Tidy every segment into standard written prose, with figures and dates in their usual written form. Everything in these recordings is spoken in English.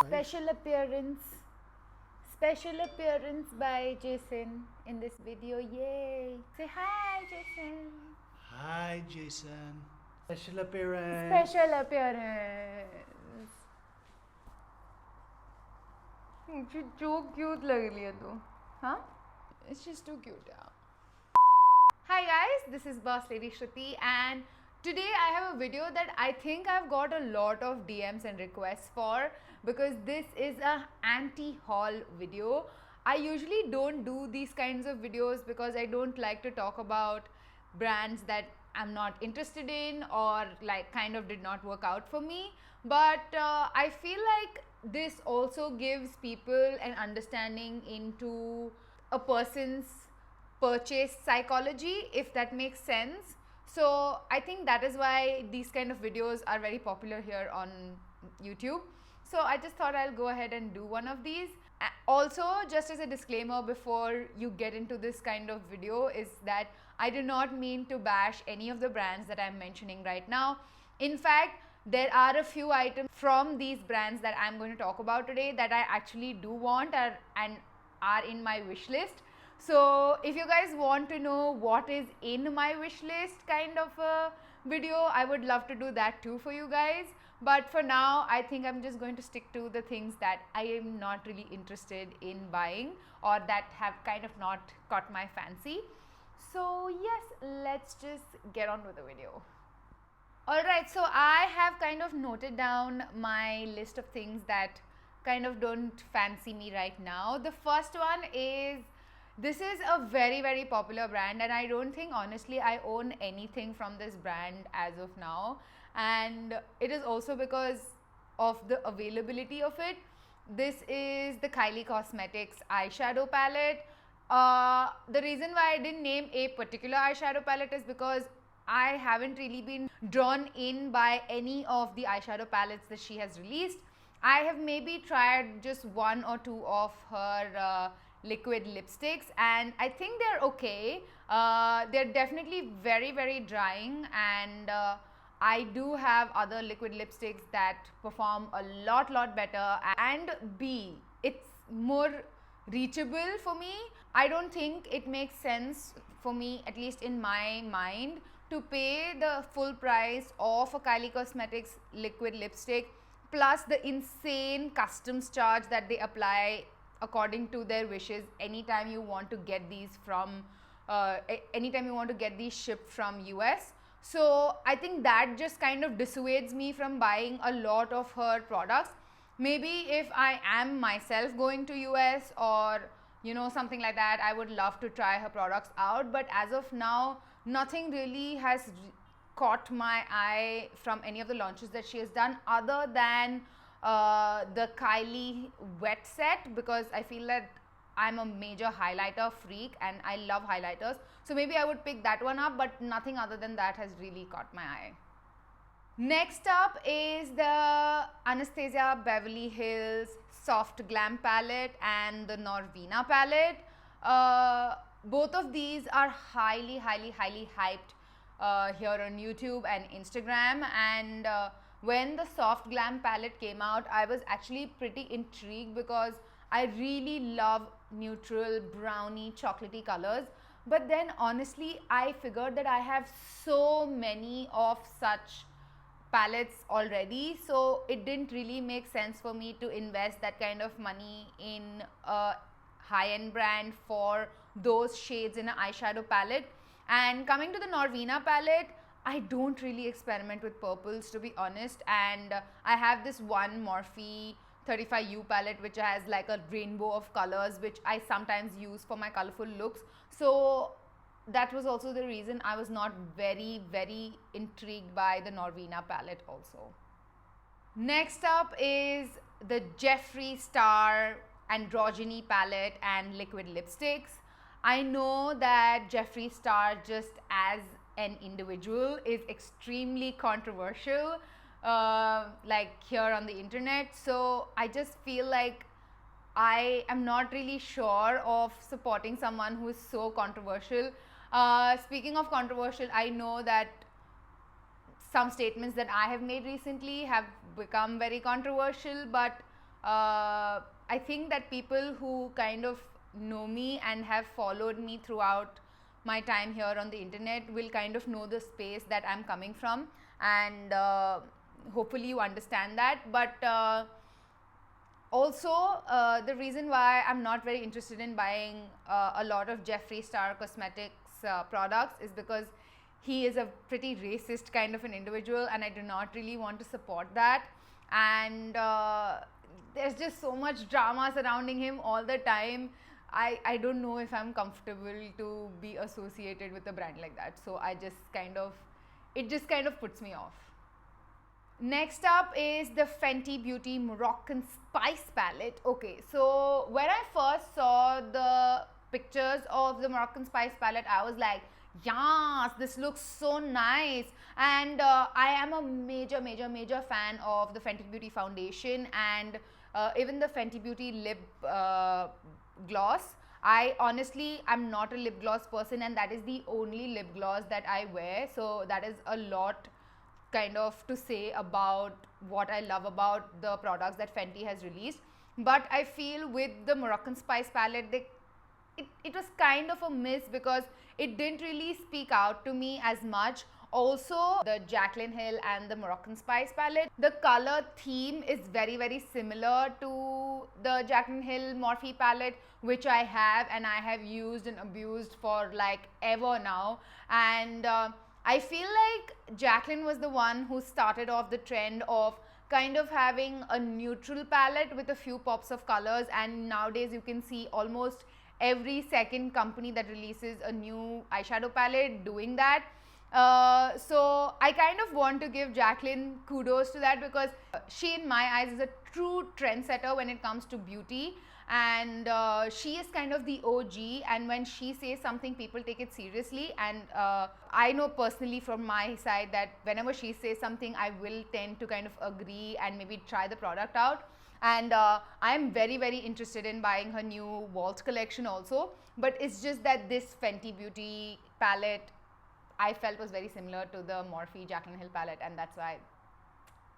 Special appearance. Special appearance by Jason in this video. Yay! Say hi, Jason. Hi, Jason. Special appearance. Special appearance. She's so cute लग रही है तू, huh? It's just too cute, yeah. Hi guys, this is Bosslady Shruti and today I have a video that I think I've got a lot of DMs and requests for because this is a anti-haul video. I usually don't do these kinds of videos because I don't like to talk about brands that I'm not interested in or like kind of did not work out for me. But I feel like this also gives people an understanding into a person's purchase psychology, if that makes sense. So I think that is why these kind of videos are very popular here on YouTube. So I just thought I'll go ahead and do one of these. Also, just as a disclaimer before you get into this kind of video is that I do not mean to bash any of the brands that I'm mentioning right now. In fact, there are a few items from these brands that I'm going to talk about today that I actually do want and are in my wish list. So if you guys want to know what is in my wish list kind of a video, I would love to do that too for you guys. But for now, I think I'm just going to stick to the things that I am not really interested in buying or that have kind of not caught my fancy. So yes, let's just get on with the video. Alright, so I have kind of noted down my list of things that kind of don't fancy me right now. The first one is, this is a very popular brand and I don't think honestly I own anything from this brand as of now, and it is also because of the availability of it. This is the Kylie Cosmetics eyeshadow palette. The reason why I didn't name a particular eyeshadow palette is because I haven't really been drawn in by any of the eyeshadow palettes that she has released. I have maybe tried just one or two of her liquid lipsticks and I think they're okay. They're definitely very drying, and I do have other liquid lipsticks that perform a lot better, and B, it's more reachable for me. I don't think it makes sense for me, at least in my mind, to pay the full price of a Kylie Cosmetics liquid lipstick plus the insane customs charge that they apply according to their wishes anytime you want to get these from anytime you want to get these shipped from US. So I think that just kind of dissuades me from buying a lot of her products. Maybe if I am myself going to US or you know something like that, I would love to try her products out, but as of now nothing really has caught my eye from any of the launches that she has done other than the Kylie wet set, because I feel that I'm a major highlighter freak and I love highlighters. So maybe I would pick that one up, but nothing other than that has really caught my eye. Next up is the Anastasia Beverly Hills Soft Glam palette and the NORVINA palette. Both of these are highly hyped here on YouTube and Instagram, and when the Soft Glam palette came out, I was actually pretty intrigued because I really love neutral brownie chocolatey colors. But then honestly, I figured that I have so many of such palettes already, so it didn't really make sense for me to invest that kind of money in a high-end brand for those shades in an eyeshadow palette. And coming to the NORVINA palette, I don't really experiment with purples, to be honest, and I have this one Morphe 35U palette which has like a rainbow of colors which I sometimes use for my colorful looks. So that was also the reason I was not very intrigued by the NORVINA palette also. Next up is the Jeffree Star androgyny palette and liquid lipsticks. I know that Jeffree Star just as an individual is extremely controversial like here on the internet, so I just feel like I am not really sure of supporting someone who is so controversial. Speaking of controversial, I know that some statements that I have made recently have become very controversial, but I think that people who kind of know me and have followed me throughout my time here on the internet will kind of know the space that I'm coming from, and hopefully you understand that. But also, the reason why I'm not very interested in buying a lot of Jeffree Star Cosmetics products is because he is a pretty racist kind of an individual, and I do not really want to support that. And there's just so much drama surrounding him all the time. I don't know if I'm comfortable to be associated with a brand like that. So it just kind of puts me off. Next up is the Fenty Beauty Moroccan Spice Palette. Okay, so when I first saw the pictures of the Moroccan Spice Palette, I was like, yes, this looks so nice. And I am a major fan of the Fenty Beauty foundation and even the Fenty Beauty lip gloss. I honestly am not a lip gloss person, and that is the only lip gloss that I wear. So that is a lot kind of to say about what I love about the products that Fenty has released. But I feel with the Moroccan Spice palette, it was kind of a miss because it didn't really speak out to me as much. Also, the Jaclyn Hill and the Moroccan Spice palette, the color theme is very similar to the Jaclyn Hill Morphe palette, which I have and I have used and abused for like ever now. And I feel like Jaclyn was the one who started off the trend of kind of having a neutral palette with a few pops of colors, and nowadays you can see almost every second company that releases a new eyeshadow palette doing that. So I kind of want to give Jaclyn kudos to that, because she in my eyes is a true trendsetter when it comes to beauty, and she is kind of the OG, and when she says something, people take it seriously. And I know personally from my side that whenever she says something, I will tend to kind of agree and maybe try the product out. And I am very interested in buying her new WONT collection also, but it's just that this Fenty Beauty palette I felt was very similar to the Morphe Jaclyn Hill palette, and that's why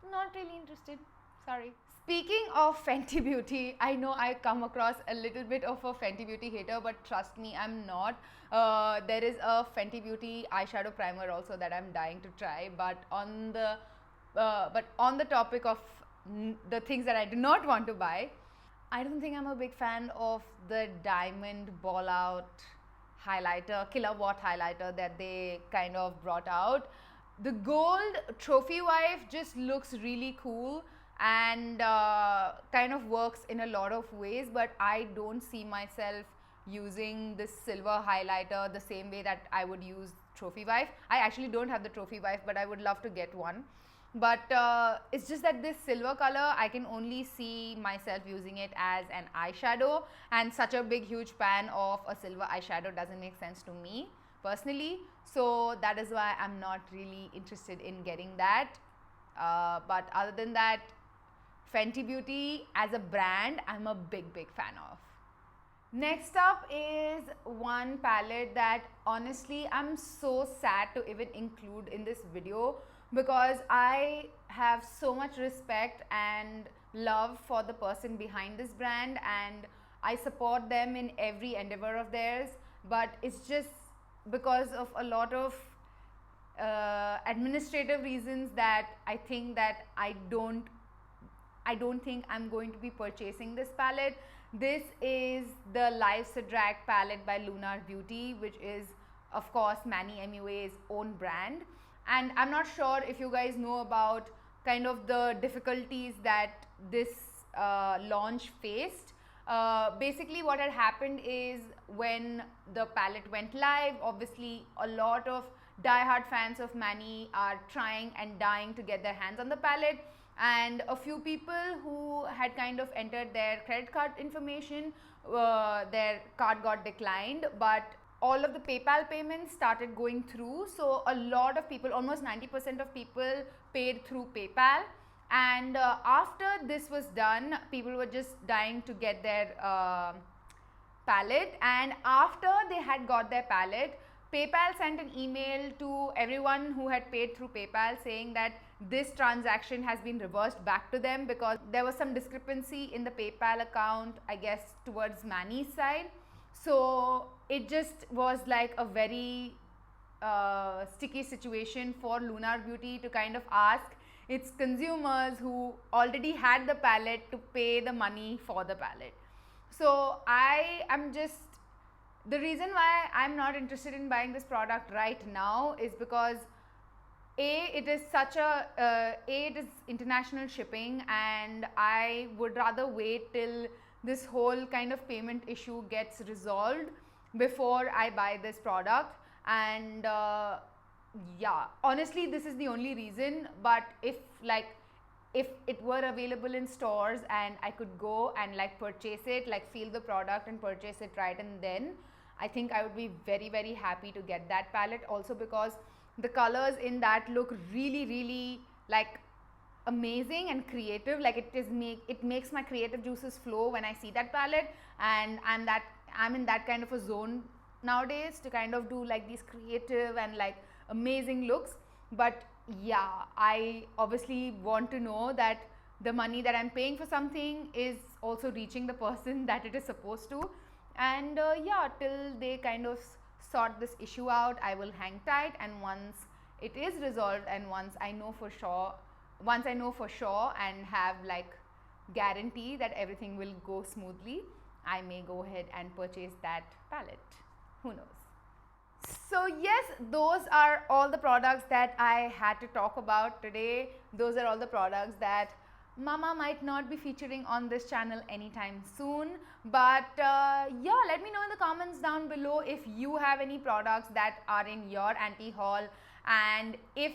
I'm not really interested. Sorry. Speaking of Fenty Beauty, I know I come across a little bit of a Fenty Beauty hater, but trust me, I'm not. There is a Fenty Beauty eyeshadow primer also that I'm dying to try, but on the topic of the things that I do not want to buy, I don't think I'm a big fan of the diamond ball out highlighter, KILLAWATT highlighter that they kind of brought out. The gold trophy wife just looks really cool and kind of works in a lot of ways, but I don't see myself using this silver highlighter the same way that I would use trophy wife. I actually don't have the trophy wife, but I would love to get one. But it's just that this silver color, I can only see myself using it as an eyeshadow, and such a big huge fan of a silver eyeshadow doesn't make sense to me personally. So that is why I'm not really interested in getting that. But other than that, Fenty Beauty as a brand, I'm a big fan of. Next up is one palette that honestly I'm so sad to even include in this video, because I have so much respect and love for the person behind this brand, and I support them in every endeavor of theirs, but it's just because of a lot of administrative reasons that I think that I don't think I'm going to be purchasing this palette. This is the Life's a Drag palette by LUNAR Beauty, which is of course Manny MUA's own brand. And I'm not sure if you guys know about kind of the difficulties that this launch faced. Basically what had happened is, when the palette went live, obviously a lot of diehard fans of Manny are trying and dying to get their hands on the palette, and a few people who had kind of entered their credit card information, their card got declined, but all of the PayPal payments started going through. So a lot of people, almost 90% of people, paid through PayPal. And after this was done, people were just dying to get their palette. And after they had got their palette, PayPal sent an email to everyone who had paid through PayPal saying that this transaction has been reversed back to them because there was some discrepancy in the PayPal account, I guess, towards Manny's side. So it just was like a very sticky situation for LUNAR Beauty to kind of ask its consumers who already had the palette to pay the money for the palette. So I am just, the reason why I'm not interested in buying this product right now is because it is such a it is international shipping, and I would rather wait till this whole kind of payment issue gets resolved before I buy this product. And yeah, honestly, this is the only reason. But if it were available in stores and I could go and like purchase it, like feel the product and purchase it right and then, I think I would be very, very happy to get that palette. Also because the colors in that look really, really like amazing and creative. Like it makes my creative juices flow when I see that palette, and I'm in that kind of a zone nowadays to kind of do like these creative and like amazing looks. But yeah, I obviously want to know that the money that I'm paying for something is also reaching the person that it is supposed to. And yeah, till they kind of sort this issue out, I will hang tight, and once it is resolved and once I know for sure and have like guarantee that everything will go smoothly, I may go ahead and purchase that palette. Who knows? So yes, those are all the products that I had to talk about today. Those are all the products that Mama might not be featuring on this channel anytime soon. But yeah, let me know in the comments down below if you have any products that are in your auntie haul, and if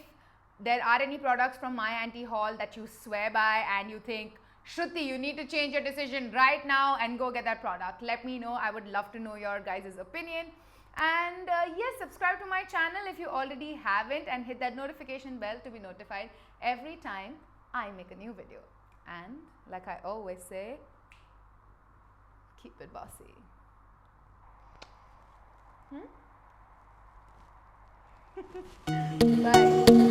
there are any products from my auntie haul that you swear by and you think, Shruti, you need to change your decision right now and go get that product. Let me know. I would love to know your guys' opinion. And yes, subscribe to my channel if you already haven't, and hit that notification bell to be notified every time I make a new video. And like I always say, keep it bossy. Bye.